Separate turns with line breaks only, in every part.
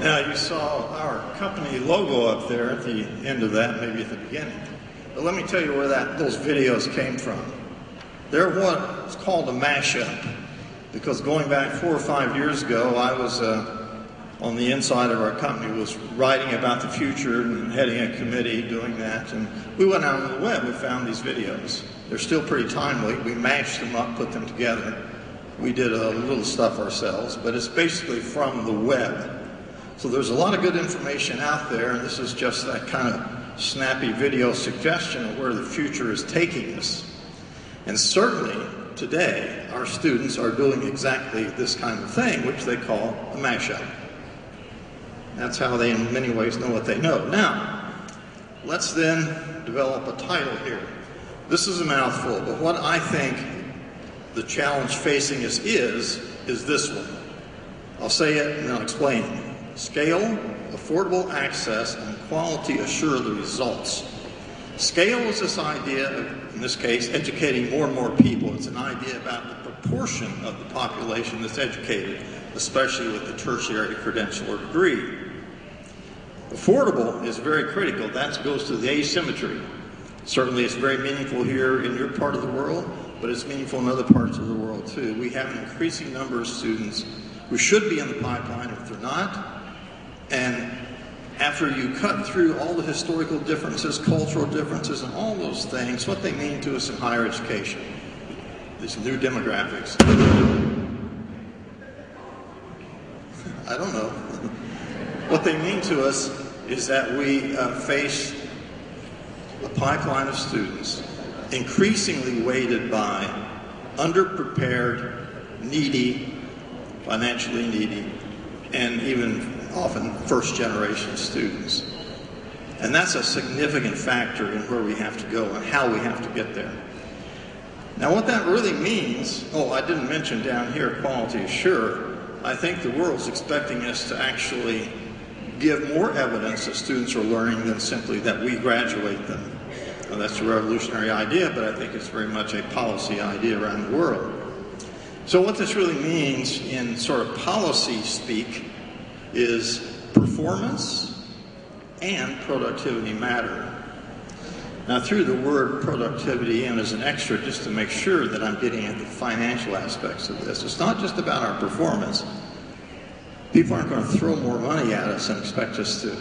Now, you saw our company logo up there at the end of that, maybe at the beginning. But let me tell you where those videos came from. They're what's called a mashup, because going back 4 or 5 years ago, I was on the inside of our company, was writing about the future and heading a committee doing that, and we went out on the web. We found these videos. They're still pretty timely. We mashed them up, put them together. We did a little stuff ourselves, but it's basically from the web. So there's a lot of good information out there, and this is just that kind of snappy video suggestion of where the future is taking us. And certainly today, our students are doing exactly this kind of thing, which they call a mashup. That's how they, in many ways, know what they know. Now, let's then develop a title here. This is a mouthful, but what I think the challenge facing us is this one. I'll say it and I'll explain it. Scale, affordable access, and quality assure the results. Scale is this idea of, in this case, educating more and more people. It's an idea about the proportion of the population that's educated, especially with the tertiary credential or degree. Affordable is very critical. That goes to the asymmetry. Certainly it's very meaningful here in your part of the world, but it's meaningful in other parts of the world too. We have an increasing number of students who should be in the pipeline if they're not. And after you cut through all the historical differences, cultural differences, and all those things, what they mean to us in higher education, these new demographics. I don't know. What they mean to us is that we face a pipeline of students increasingly weighted by underprepared, needy, financially needy, and even often first-generation students. And that's a significant factor in where we have to go and how we have to get there. Now what that really means, I didn't mention down here quality assure. I think the world's expecting us to actually give more evidence that students are learning than simply that we graduate them. Now, that's a revolutionary idea, but I think it's very much a policy idea around the world. So what this really means in sort of policy speak is performance and productivity matter. Now, through the word productivity in as an extra, just to make sure that I'm getting at the financial aspects of this, it's not just about our performance. People aren't going to throw more money at us and expect us to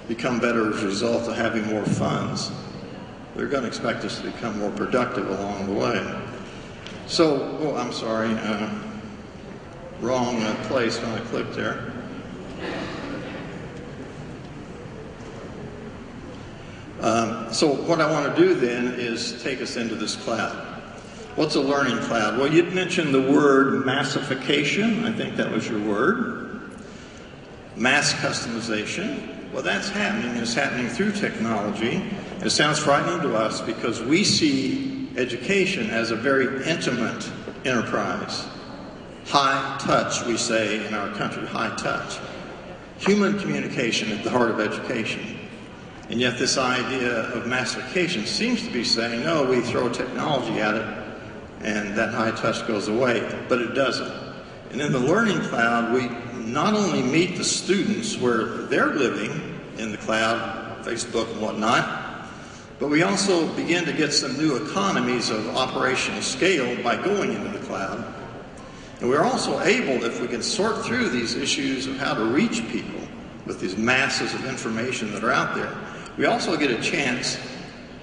become better as a result of having more funds. They're going to expect us to become more productive along the way. So, I'm sorry, wrong place when I clicked there. So what I want to do then is take us into this cloud. What's a learning cloud? Well, you'd mentioned the word massification. I think that was your word. Mass customization. Well, that's happening. It's happening through technology. It sounds frightening to us because we see education as a very intimate enterprise. High touch, we say in our country, high touch. Human communication at the heart of education. And yet this idea of massification seems to be saying, no, we throw technology at it and that high touch goes away, but it doesn't. And in the learning cloud, we not only meet the students where they're living in the cloud, Facebook and whatnot, but we also begin to get some new economies of operational scale by going into the cloud. And we're also able, if we can sort through these issues of how to reach people with these masses of information that are out there, we also get a chance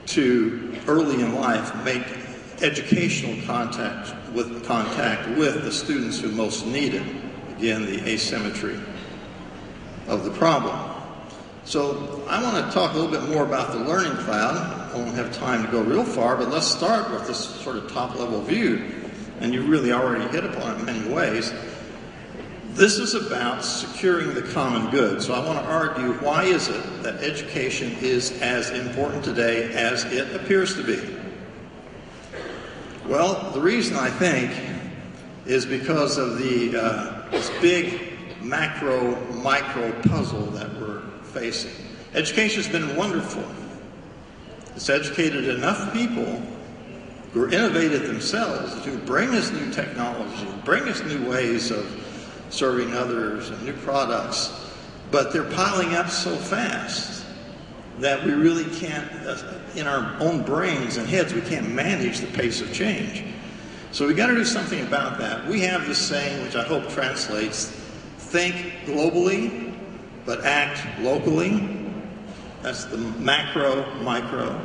to, early in life, make educational contact with the students who most need it. Again, the asymmetry of the problem. So I want to talk a little bit more about the learning cloud. I won't have time to go real far, but let's start with this sort of top-level view. And you really already hit upon it in many ways. This is about securing the common good. So I want to argue, why is it that education is as important today as it appears to be? Well, the reason I think is because of this big macro-micro puzzle that we're facing. Education's been wonderful. It's educated enough people who are innovative themselves to bring us new technology, bring us new ways of serving others and new products. but they're piling up so fast that we really can't, in our own brains and heads, we can't manage the pace of change. So we got to do something about that. We have this saying, which I hope translates, think globally, but act locally. That's the macro, micro.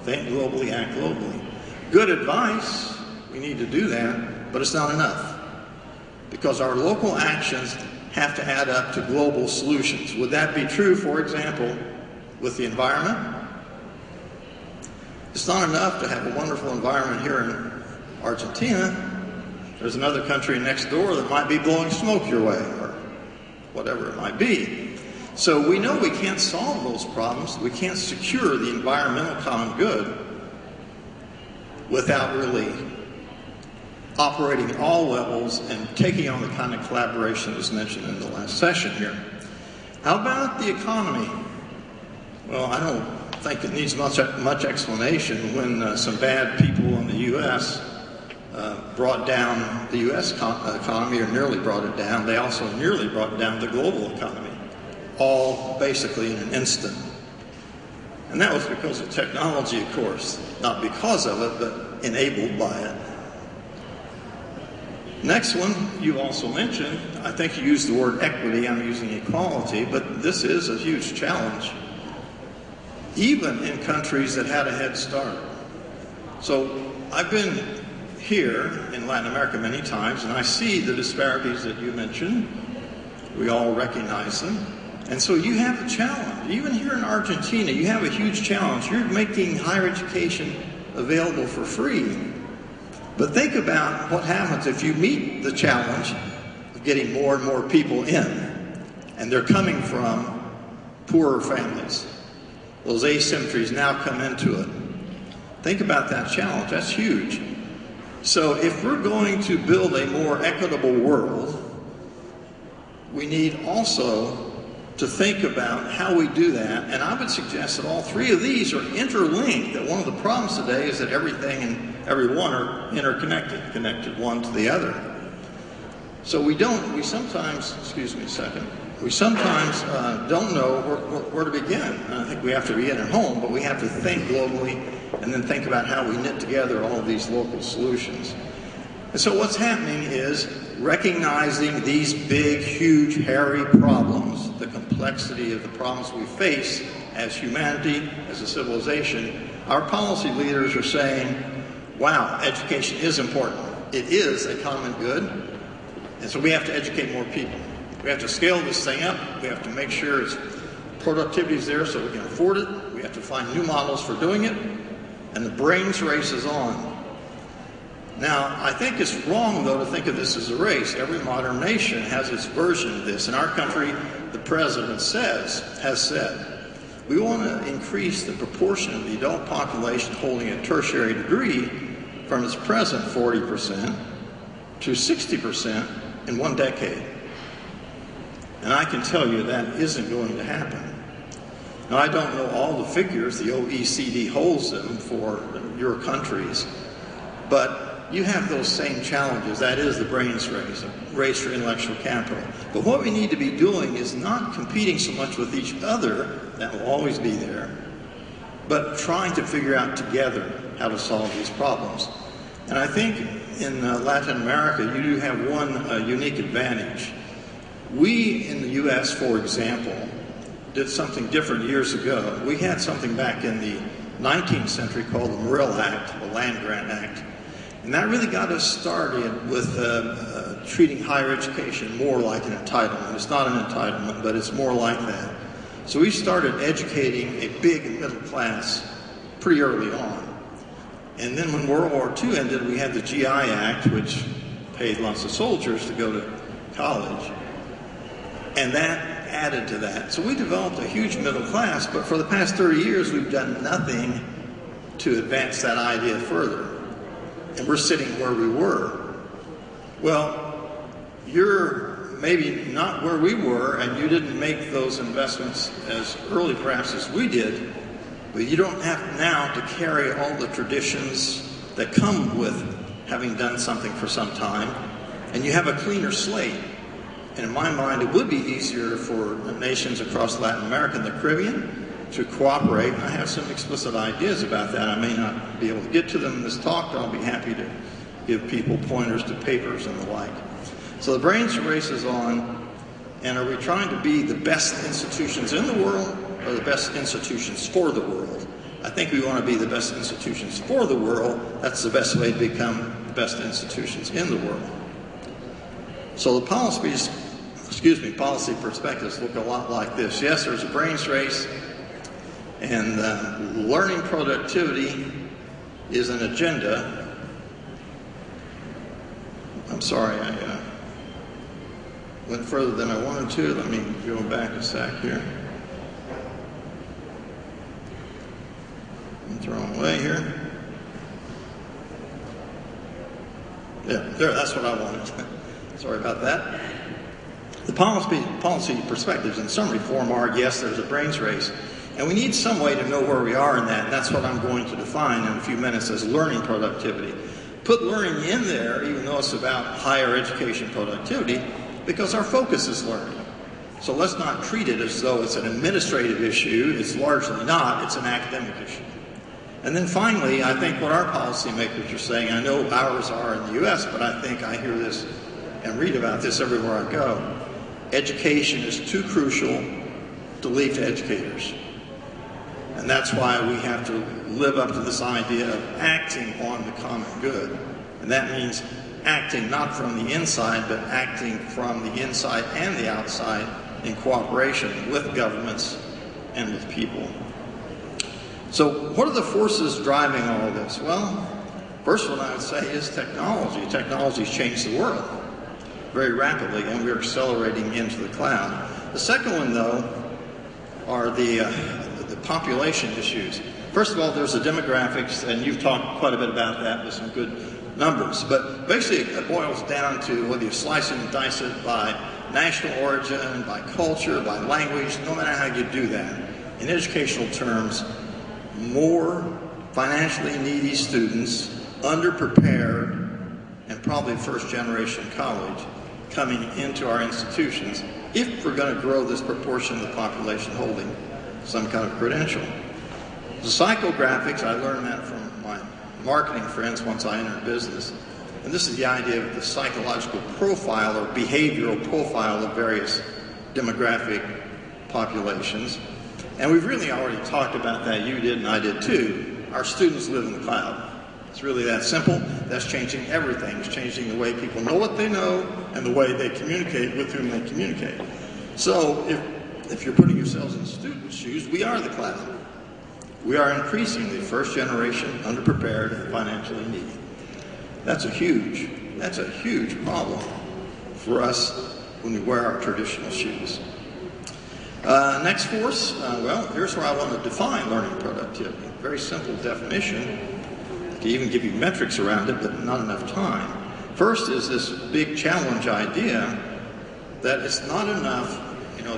Think globally, act globally. Good advice, we need to do that, but it's not enough. Because our local actions have to add up to global solutions. Would that be true, for example, with the environment? It's not enough to have a wonderful environment here in Argentina. There's another country next door that might be blowing smoke your way, or whatever it might be. So we know we can't solve those problems. We can't secure the environmental common good without really operating at all levels and taking on the kind of collaboration that was mentioned in the last session here. How about the economy? Well, I don't think it needs much explanation when some bad people in the U.S. Brought down the U.S. economy, or nearly brought it down. They also nearly brought down the global economy, all basically in an instant. And that was because of technology, of course, not because of it, but enabled by it. Next one, you also mentioned, I think you used the word equity, I'm using equality, but this is a huge challenge, even in countries that had a head start. So I've been here in Latin America many times, and I see the disparities that you mentioned. We all recognize them. And so you have a challenge. Even here in Argentina, you have a huge challenge. You're making higher education available for free. But think about what happens if you meet the challenge of getting more and more people in, and they're coming from poorer families. Those asymmetries now come into it. Think about that challenge. That's huge. So if we're going to build a more equitable world, we need also to think about how we do that. And I would suggest that all three of these are interlinked, that one of the problems today is that everything and everyone are interconnected, connected one to the other. So we sometimes, excuse me a second, we sometimes don't know where to begin. And I think we have to begin at home, but we have to think globally and then think about how we knit together all of these local solutions. And so what's happening is recognizing these big, huge, hairy problems, the complexity of the problems we face as humanity, as a civilization. Our policy leaders are saying, wow, education is important. It is a common good, and so we have to educate more people. We have to scale this thing up. We have to make sure its productivity is there so we can afford it. We have to find new models for doing it, and the brains race is on. Now, I think it's wrong, though, to think of this as a race. Every modern nation has its version of this. In our country, the president has said, we want to increase the proportion of the adult population holding a tertiary degree from its present 40% to 60% in 1 decade. And I can tell you that isn't going to happen. Now, I don't know all the figures. The OECD holds them for your countries. But you have those same challenges. That is the brains race, a race for intellectual capital. But what we need to be doing is not competing so much with each other, that will always be there, but trying to figure out together how to solve these problems. And I think in Latin America, you do have one unique advantage. We in the US, for example, did something different years ago. We had something back in the 19th century called the Morrill Act, the Land Grant Act. And that really got us started with treating higher education more like an entitlement. It's not an entitlement, but it's more like that. So we started educating a big middle class pretty early on. And then when World War II ended, we had the GI Act, which paid lots of soldiers to go to college. And that added to that. So we developed a huge middle class, but for the past 30 years, we've done nothing to advance that idea further. And we're sitting where we were. Well, you're maybe not where we were, and you didn't make those investments as early perhaps as we did, but you don't have now to carry all the traditions that come with having done something for some time, and you have a cleaner slate. And in my mind, it would be easier for nations across Latin America and the Caribbean to cooperate. I have some explicit ideas about that. I may not be able to get to them in this talk, but I'll be happy to give people pointers to papers and the like. So the brains race is on, and are we trying to be the best institutions in the world or the best institutions for the world? I think we want to be the best institutions for the world. That's the best way to become the best institutions in the world. So the policy perspectives look a lot like this. Yes, there's a brains race, and learning productivity is an agenda. I'm sorry, I went further than I wanted to. Let me go back a sec here. I'm throwing away here. Yeah, there, that's what I wanted. Sorry about that. The policy perspectives in summary form are, yes, there's a brains race, and we need some way to know where we are in that, and that's what I'm going to define in a few minutes as learning productivity. Put learning in there, even though it's about higher education productivity, because our focus is learning. So let's not treat it as though it's an administrative issue. It's largely not. It's an academic issue. And then finally, I think what our policymakers are saying, I know ours are in the US, but I think I hear this and read about this everywhere I go. Education is too crucial to leave to educators. And that's why we have to live up to this idea of acting on the common good. And that means acting not from the inside, but acting from the inside and the outside in cooperation with governments and with people. So what are the forces driving all of this? Well, first one I would say is technology. Technology's changed the world very rapidly, and we're accelerating into the cloud. The second one, though, are the population issues. First of all, there's the demographics, and you've talked quite a bit about that with some good numbers. But basically, it boils down to whether you slice it and dice it by national origin, by culture, by language, no matter how you do that. In educational terms, more financially needy students, underprepared, and probably first-generation college coming into our institutions if we're going to grow this proportion of the population holding some kind of credential. The psychographics, I learned that from my marketing friends once I entered business. And this is the idea of the psychological profile or behavioral profile of various demographic populations. And we've really already talked about that. You did and I did too. Our students live in the cloud. It's really that simple. That's changing everything. It's changing the way people know what they know and the way they communicate with whom they communicate. So if you're putting yourselves in students' shoes, we are the cloud. We are increasingly first generation, underprepared, and financially needy. That's a huge problem for us when we wear our traditional shoes. Next force, well, here's where I want to define learning productivity. Very simple definition. I can even give you metrics around it, but not enough time. First is this big challenge idea that it's not enough,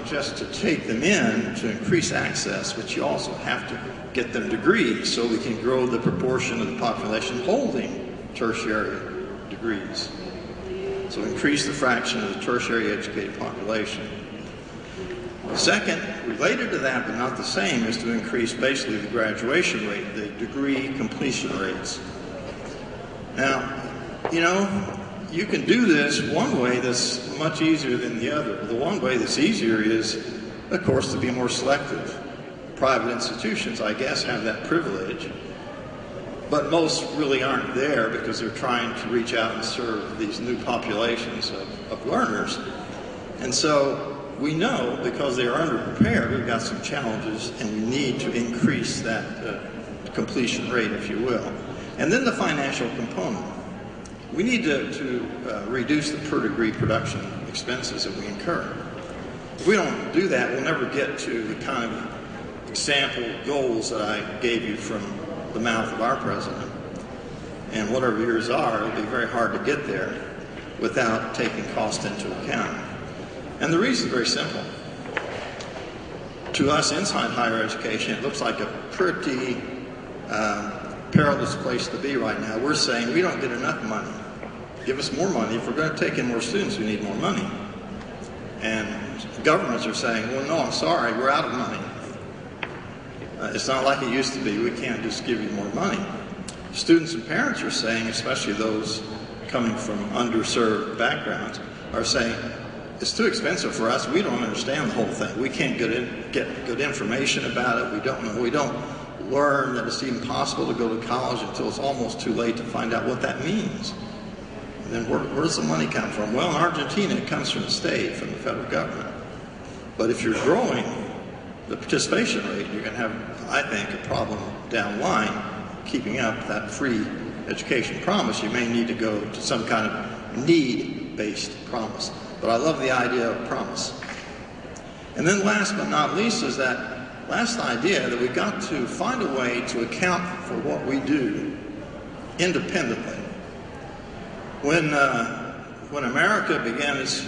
just to take them in to increase access, but you also have to get them degrees so we can grow the proportion of the population holding tertiary degrees. So increase the fraction of the tertiary educated population. Second, related to that but not the same, is to increase basically the graduation rate, the degree completion rates. Now, you can do this one way that's much easier than the other. The one way that's easier is, of course, to be more selective. Private institutions, I guess, have that privilege, but most really aren't there because they're trying to reach out and serve these new populations of learners. And so we know, because they are underprepared, we've got some challenges, and we need to increase that completion rate, if you will. And then the financial component. We need to reduce the per degree production expenses that we incur. If we don't do that, we'll never get to the kind of example goals that I gave you from the mouth of our president. And whatever yours are, it'll be very hard to get there without taking cost into account. And the reason is very simple. To us inside higher education, it looks like a pretty perilous place to be right now. We're saying we don't get enough money. Give us more money. If we're going to take in more students, we need more money. And governments are saying, well, no, I'm sorry, we're out of money. It's not like it used to be. We can't just give you more money. Students and parents are saying, especially those coming from underserved backgrounds, are saying, it's too expensive for us. We don't understand the whole thing. We can't get good information about it. We don't know. We don't learn that it's even possible to go to college until it's almost too late to find out what that means. And then where does the money come from? Well, in Argentina, it comes from the state, from the federal government. But if you're growing the participation rate, you're going to have, I think, a problem down the line keeping up that free education promise. You may need to go to some kind of need-based promise. But I love the idea of promise. And then last but not least is that last idea that we've got to find a way to account for what we do independently. When America began its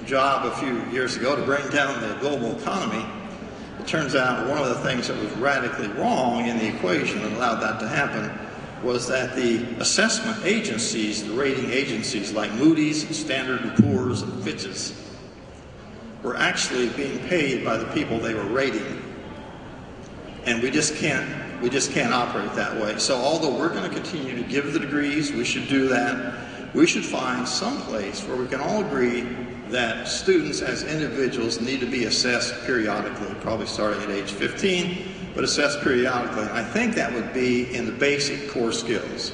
job a few years ago to bring down the global economy, it turns out one of the things that was radically wrong in the equation that allowed that to happen was that the assessment agencies, the rating agencies like Moody's and Standard & Poor's and Fitch's, were actually being paid by the people they were rating. And we just can't operate that way. So although we're going to continue to give the degrees, we should do that. We should find some place where we can all agree that students as individuals need to be assessed periodically, probably starting at age 15, but assessed periodically. And I think that would be in the basic core skills.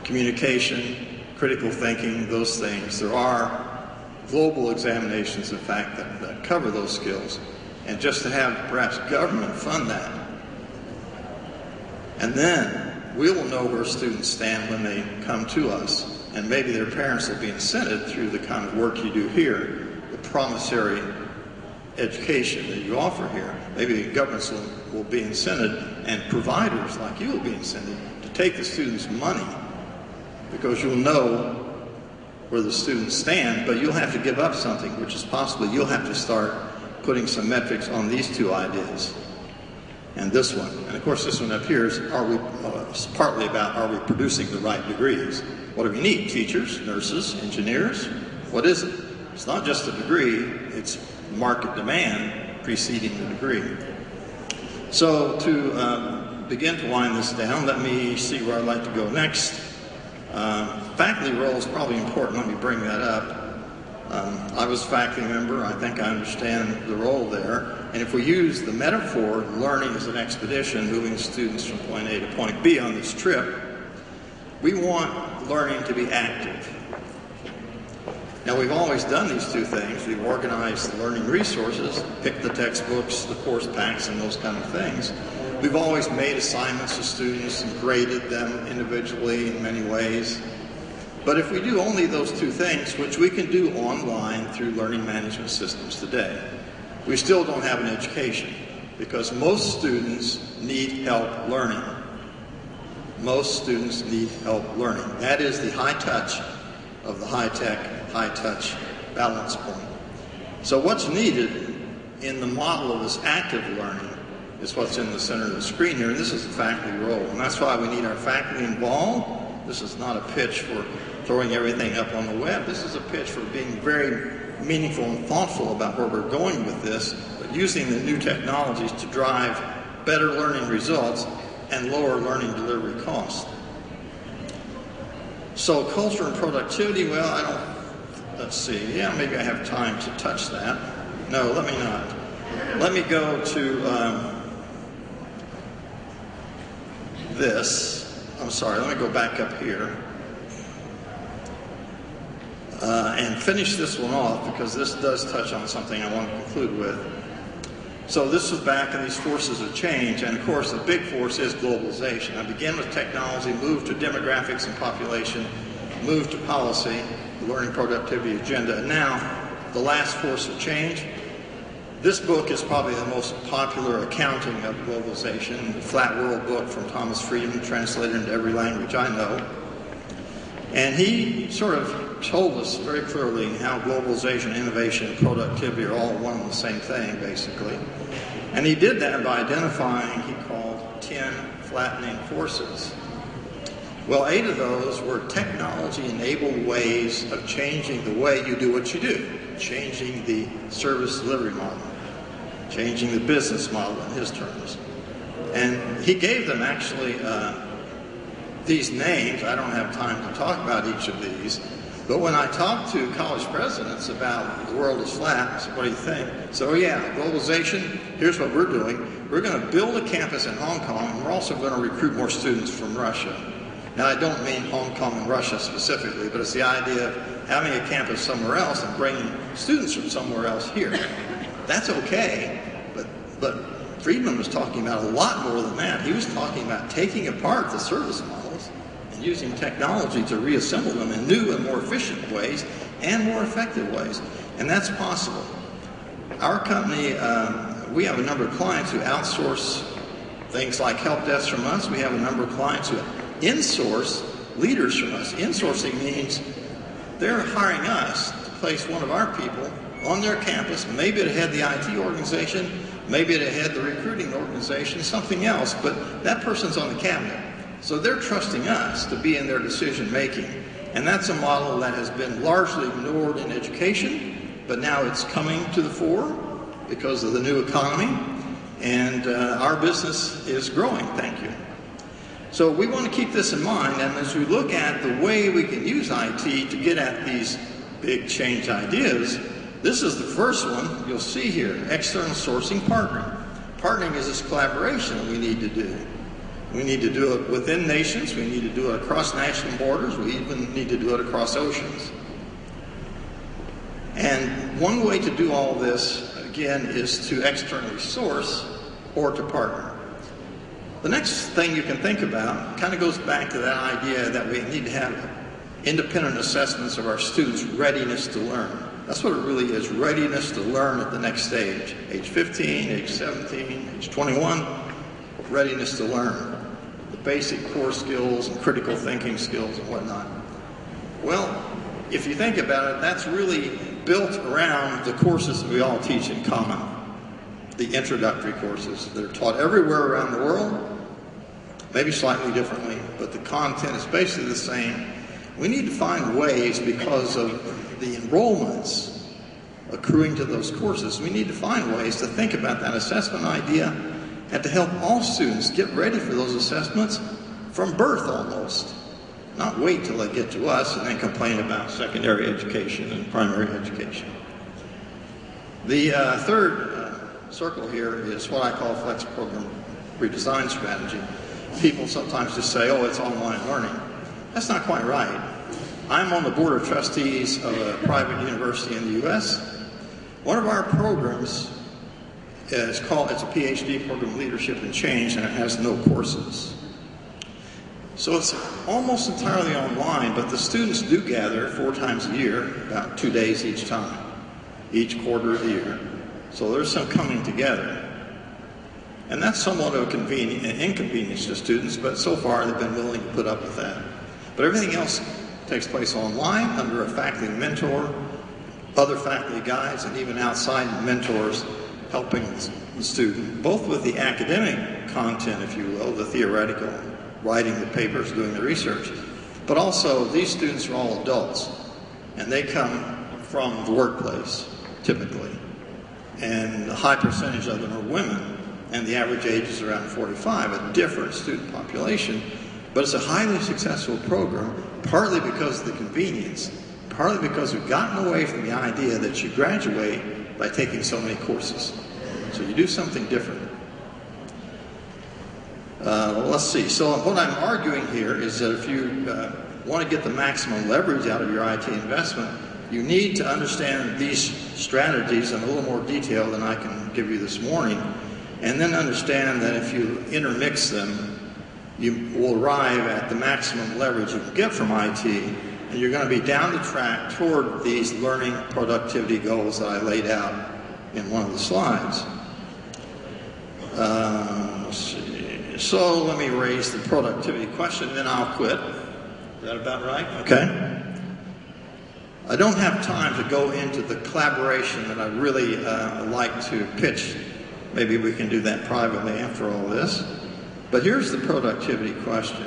Communication, critical thinking, those things. There are global examinations, in fact, that cover those skills. And just to have perhaps government fund that. And then we will know where students stand when they come to us. And maybe their parents will be incented through the kind of work you do here, the promissory education that you offer here. Maybe governments will be incented, and providers like you will be incented to take the students' money, because you'll know where the students stand, but you'll have to give up something, which is possibly you'll have to start putting some metrics on these two ideas and this one. And of course, this one up here is partly about, are we producing the right degrees? What do we need? Teachers, nurses, engineers? What is it? It's not just a degree, it's market demand preceding the degree. So to begin to wind this down, let me see where I'd like to go next. Faculty role is probably important. Let me bring that up. I was a faculty member. I think I understand the role there. And if we use the metaphor, learning as an expedition, moving students from point A to point B on this trip, we want learning to be active. Now, we've always done these two things. We've organized the learning resources, picked the textbooks, the course packs, and those kind of things. We've always made assignments to students and graded them individually in many ways. But if we do only those two things, which we can do online through learning management systems today, we still don't have an education, because most students need help learning. Most students need help learning. That is the high touch of the high-tech, high-touch balance point. So what's needed in the model of this active learning is what's in the center of the screen here, and this is the faculty role. And that's why we need our faculty involved. This is not a pitch for throwing everything up on the web. This is a pitch for being very meaningful and thoughtful about where we're going with this, but using the new technologies to drive better learning results and lower learning delivery costs. So culture and productivity, well, let's see, yeah, maybe I have time to touch that. No, let me not. Let me go to this. I'm sorry, let me go back up here and finish this one off, because this does touch on something I want to conclude with. So this is back in these forces of change, and of course the big force is globalization. I began with technology, moved to demographics and population, moved to policy, the learning productivity agenda, and now the last force of change. This book is probably the most popular accounting of globalization, the Flat World book from Thomas Friedman, translated into every language I know. And he sort of told us very clearly how globalization, innovation, and productivity are all one and the same thing, basically. And he did that by identifying, he called, 10 flattening forces. Well, 8 of those were technology-enabled ways of changing the way you do what you do. changing the service delivery model, changing the business model in his terms. And he gave them actually these names. I don't have time to talk about each of these, but when I talk to college presidents about the world is flat, I said, what do you think? So yeah, globalization, here's what we're doing. We're going to build a campus in Hong Kong, and we're also going to recruit more students from Russia. Now, I don't mean Hong Kong and Russia specifically, but it's the idea of having a campus somewhere else and bringing students from somewhere else here. That's okay, but Friedman was talking about a lot more than that. He was talking about taking apart the service models and using technology to reassemble them in new and more efficient ways and more effective ways. And that's possible. Our company, we have a number of clients who outsource things like help desk from us. We have a number of clients who insource leaders from us. Insourcing means they're hiring us to place one of our people on their campus. Maybe it had the IT organization, maybe it had the recruiting organization, something else, but that person's on the cabinet. So they're trusting us to be in their decision making. And that's a model that has been largely ignored in education, but now it's coming to the fore because of the new economy. And our business is growing, thank you. So we want to keep this in mind, and as we look at the way we can use IT to get at these big change ideas, this is the first one you'll see here, external sourcing partnering. Partnering is this collaboration that we need to do. We need to do it within nations, we need to do it across national borders, we even need to do it across oceans. And one way to do all this, again, is to externally source or to partner. The next thing you can think about kind of goes back to that idea that we need to have independent assessments of our students' readiness to learn. That's what it really is, readiness to learn at the next stage. Age 15, age 17, age 21, readiness to learn. The basic core skills and critical thinking skills and whatnot. Well, if you think about it, that's really built around the courses that we all teach in common. The introductory courses that are taught everywhere around the world, maybe slightly differently, but the content is basically the same. We need to find ways, because of the enrollments accruing to those courses, we need to find ways to think about that assessment idea and to help all students get ready for those assessments from birth almost. Not wait till they get to us and then complain about secondary education and primary education. The third circle here is what I call flex program redesign strategy. People sometimes just say, oh, it's online learning. That's not quite right. I'm on the board of trustees of a private university in the US. One of our programs is called, it's a PhD program, Leadership and Change, and it has no courses. So it's almost entirely online, but the students do gather 4 times a year, about 2 days each time, each quarter of the year. So there's some coming together. And that's somewhat of an inconvenience to students, but so far they've been willing to put up with that. But everything else takes place online under a faculty mentor, other faculty guides, and even outside mentors helping the student, both with the academic content, if you will, the theoretical, writing the papers, doing the research, but also these students are all adults, and they come from the workplace, typically. And a high percentage of them are women, and the average age is around 45, a different student population. But it's a highly successful program, partly because of the convenience, partly because we've gotten away from the idea that you graduate by taking so many courses. So you do something different. Let's see. So what I'm arguing here is that if you want to get the maximum leverage out of your IT investment, you need to understand these strategies in a little more detail than I can give you this morning, and then understand that if you intermix them, you will arrive at the maximum leverage you can get from IT, and you're going to be down the track toward these learning productivity goals that I laid out in one of the slides. Let's see. So let me raise the productivity question, then I'll quit. Is that about right? Okay. I don't have time to go into the collaboration that I really like to pitch. Maybe we can do that privately after all this. But here's the productivity question.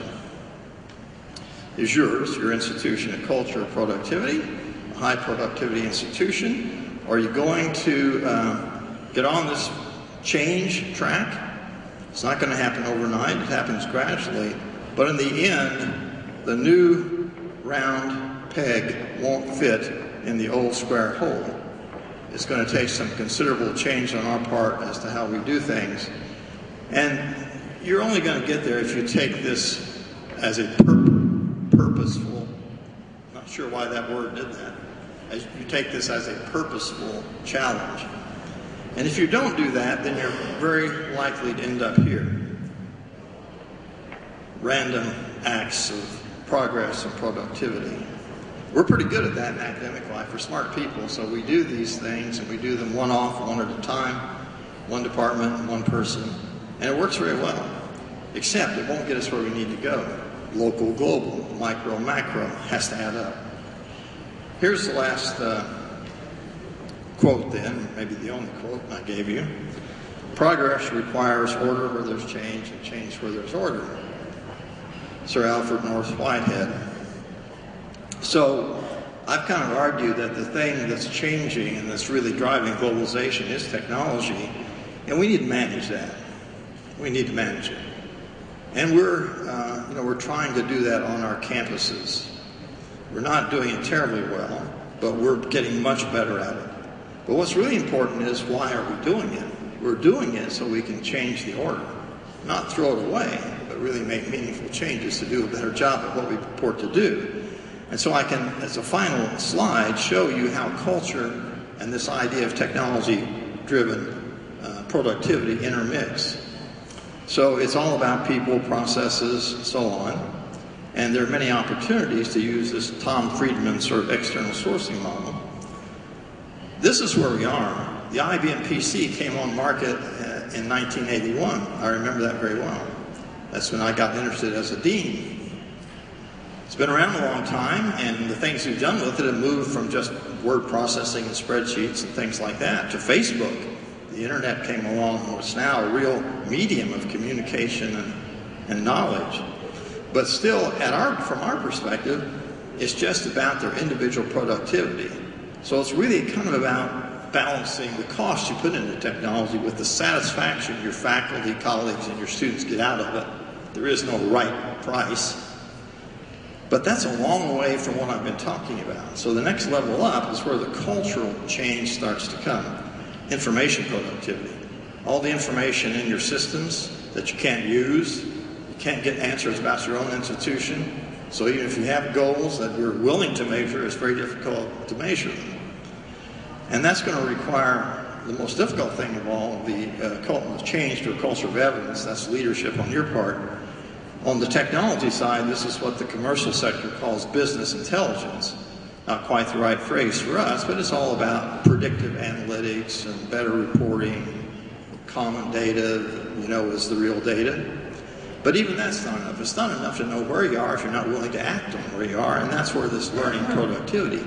Is yours, your institution, a culture of productivity, a high productivity institution? Are you going to get on this change track? It's not going to happen overnight. It happens gradually. But in the end, the new round peg won't fit in the old square hole. It's going to take some considerable change on our part as to how we do things. And you're only going to get there if you take this as a purposeful, not sure why that word did that, as you take this as a purposeful challenge. And if you don't do that, then you're very likely to end up here. Random acts of progress and productivity. We're pretty good at that in academic life. We're smart people, so we do these things, and we do them one off, one at a time, one department, one person, and it works very well. Except it won't get us where we need to go. Local, global, micro, macro has to add up. Here's the last quote then, maybe the only quote I gave you. Progress requires order where there's change and change where there's order. Sir Alfred North Whitehead. So I've kind of argued that the thing that's changing and that's really driving globalization is technology, and we need to manage that. We need to manage it. And we're trying to do that on our campuses. We're not doing it terribly well, but we're getting much better at it. But what's really important is, why are we doing it? We're doing it so we can change the order. Not throw it away, but really make meaningful changes to do a better job at what we purport to do. And so I can, as a final slide, show you how culture and this idea of technology-driven productivity intermix. So it's all about people, processes, and so on. And there are many opportunities to use this Tom Friedman sort of external sourcing model. This is where we are. The IBM PC came on market in 1981. I remember that very well. That's when I got interested as a dean. It's been around a long time, and the things we've done with it have moved from just word processing and spreadsheets and things like that to Facebook. The internet came along, and it's now a real medium of communication and knowledge. But still, from our perspective, it's just about their individual productivity. So it's really kind of about balancing the cost you put into technology with the satisfaction your faculty, colleagues, and your students get out of it. There is no right price. But that's a long way from what I've been talking about. So the next level up is where the cultural change starts to come. Information productivity. All the information in your systems that you can't use, you can't get answers about your own institution. So even if you have goals that you're willing to measure, it's very difficult to measure them. And that's going to require the most difficult thing of all, the change to a culture of evidence. That's leadership on your part. On the technology side, this is what the commercial sector calls business intelligence. Not quite the right phrase for us, but it's all about predictive analytics and better reporting, common data, is the real data. But even that's not enough. It's not enough to know where you are if you're not willing to act on where you are, and that's where this learning productivity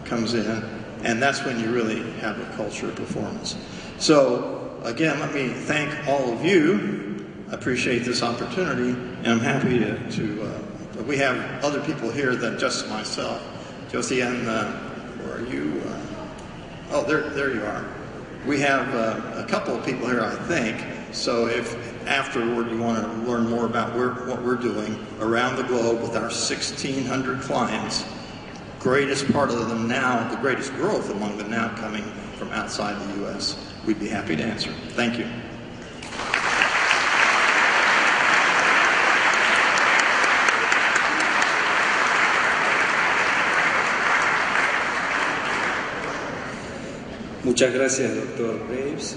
comes in, and that's when you really have a culture of performance. So, again, let me thank all of you. I appreciate this opportunity, and I'm happy to we have other people here than just myself. Josiane, where are you? Oh, there you are. We have a couple of people here, I think. So if afterward you want to learn more about what we're doing around the globe with our 1,600 clients, greatest part of them now, the greatest growth among them now coming from outside the U.S., we'd be happy to answer. Thank you.
Muchas gracias, Dr. Graves.